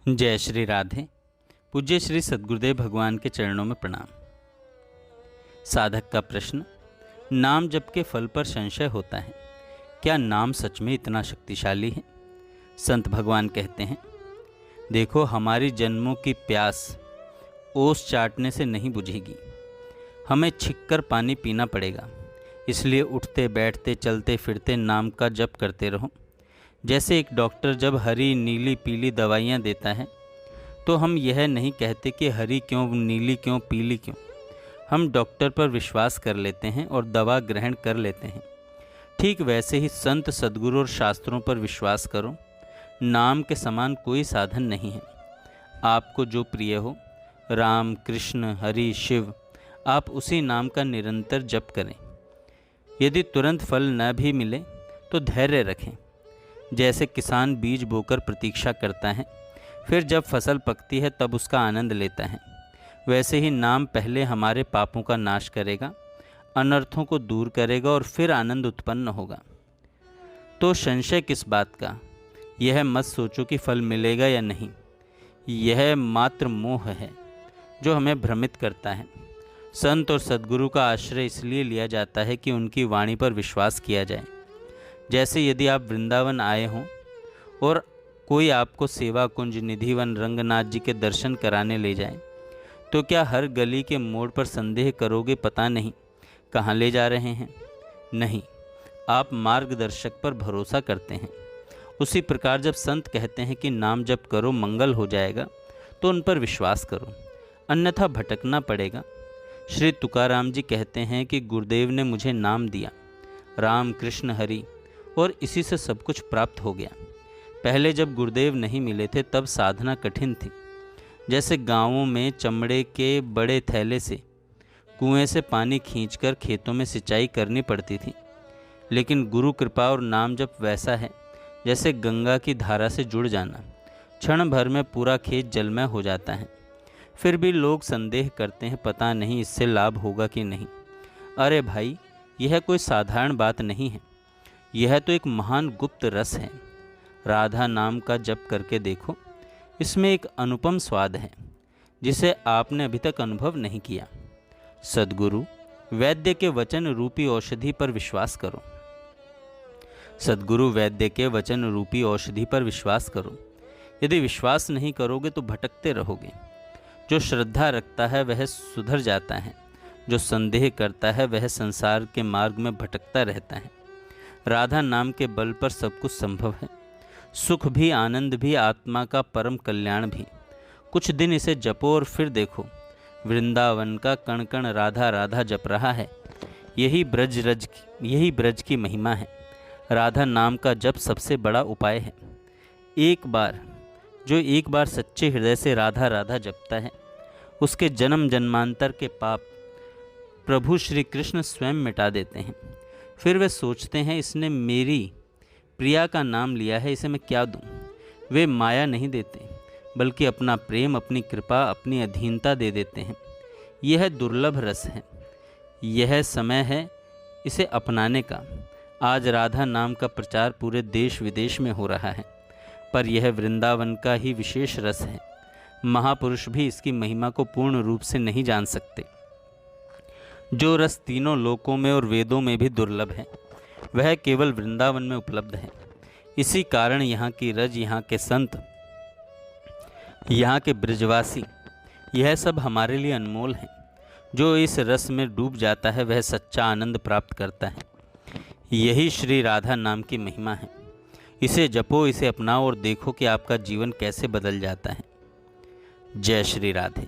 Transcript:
जय श्री राधे। पूज्य श्री सद्गुरुदेव भगवान के चरणों में प्रणाम। साधक का प्रश्न, नाम जप के फल पर संशय होता है, क्या नाम सच में इतना शक्तिशाली है? संत भगवान कहते हैं, देखो हमारी जन्मों की प्यास ओस चाटने से नहीं बुझेगी, हमें छिककर पानी पीना पड़ेगा। इसलिए उठते बैठते चलते फिरते नाम का जप करते रहो। जैसे एक डॉक्टर जब हरी नीली पीली दवाइयाँ देता है तो हम यह नहीं कहते कि हरी क्यों, नीली क्यों, पीली क्यों। हम डॉक्टर पर विश्वास कर लेते हैं और दवा ग्रहण कर लेते हैं। ठीक वैसे ही संत सद्गुरु और शास्त्रों पर विश्वास करो। नाम के समान कोई साधन नहीं है। आपको जो प्रिय हो, राम, कृष्ण, हरि, शिव, आप उसी नाम का निरंतर जप करें। यदि तुरंत फल न भी मिले तो धैर्य रखें। जैसे किसान बीज बोकर प्रतीक्षा करता है, फिर जब फसल पकती है तब उसका आनंद लेता है, वैसे ही नाम पहले हमारे पापों का नाश करेगा, अनर्थों को दूर करेगा और फिर आनंद उत्पन्न होगा। तो संशय किस बात का? यह मत सोचो कि फल मिलेगा या नहीं। यह मात्र मोह है जो हमें भ्रमित करता है। संत और सद्गुरु का आश्रय इसलिए लिया जाता है कि उनकी वाणी पर विश्वास किया जाए। जैसे यदि आप वृंदावन आए हों और कोई आपको सेवा कुंज, निधिवन, रंगनाथ जी के दर्शन कराने ले जाए, तो क्या हर गली के मोड़ पर संदेह करोगे, पता नहीं कहाँ ले जा रहे हैं? नहीं, आप मार्गदर्शक पर भरोसा करते हैं। उसी प्रकार जब संत कहते हैं कि नाम जप करो मंगल हो जाएगा, तो उन पर विश्वास करो, अन्यथा भटकना पड़ेगा। श्री तुकाराम जी कहते हैं कि गुरुदेव ने मुझे नाम दिया, राम, कृष्ण, हरि, और इसी से सब कुछ प्राप्त हो गया। पहले जब गुरुदेव नहीं मिले थे तब साधना कठिन थी। जैसे गांवों में चमड़े के बड़े थैले से कुएं से पानी खींचकर खेतों में सिंचाई करनी पड़ती थी, लेकिन गुरु कृपा और नाम जप वैसा है जैसे गंगा की धारा से जुड़ जाना। क्षण भर में पूरा खेत जलमय हो जाता है। फिर भी लोग संदेह करते हैं, पता नहीं इससे लाभ होगा कि नहीं। अरे भाई, यह कोई साधारण बात नहीं है, यह तो एक महान गुप्त रस है। राधा नाम का जप करके देखो, इसमें एक अनुपम स्वाद है जिसे आपने अभी तक अनुभव नहीं किया। सद्गुरु वैद्य के वचन रूपी औषधि पर विश्वास करो। सद्गुरु वैद्य के वचन रूपी औषधि पर विश्वास करो। यदि विश्वास नहीं करोगे तो भटकते रहोगे। जो श्रद्धा रखता है वह सुधर जाता है, जो संदेह करता है वह संसार के मार्ग में भटकता रहता है। राधा नाम के बल पर सब कुछ संभव है, सुख भी, आनंद भी, आत्मा का परम कल्याण भी। कुछ दिन इसे जपो और फिर देखो, वृंदावन का कण कण राधा राधा जप रहा है। यही ब्रज की महिमा है। राधा नाम का जप सबसे बड़ा उपाय है। एक बार सच्चे हृदय से राधा राधा जपता है, उसके जन्म जन्मांतर के पाप प्रभु श्री कृष्ण स्वयं मिटा देते हैं। फिर वे सोचते हैं, इसने मेरी प्रिया का नाम लिया है, इसे मैं क्या दूं? वे माया नहीं देते, बल्कि अपना प्रेम, अपनी कृपा, अपनी अधीनता दे देते हैं। यह दुर्लभ रस है। यह समय है इसे अपनाने का। आज राधा नाम का प्रचार पूरे देश विदेश में हो रहा है, पर यह वृंदावन का ही विशेष रस है। महापुरुष भी इसकी महिमा को पूर्ण रूप से नहीं जान सकते। जो रस तीनों लोकों में और वेदों में भी दुर्लभ है, वह केवल वृंदावन में उपलब्ध है। इसी कारण यहाँ की रज, यहाँ के संत, यहाँ के ब्रजवासी, यह सब हमारे लिए अनमोल है। जो इस रस में डूब जाता है वह सच्चा आनंद प्राप्त करता है। यही श्री राधा नाम की महिमा है। इसे जपो, इसे अपनाओ और देखो कि आपका जीवन कैसे बदल जाता है। जय श्री राधे।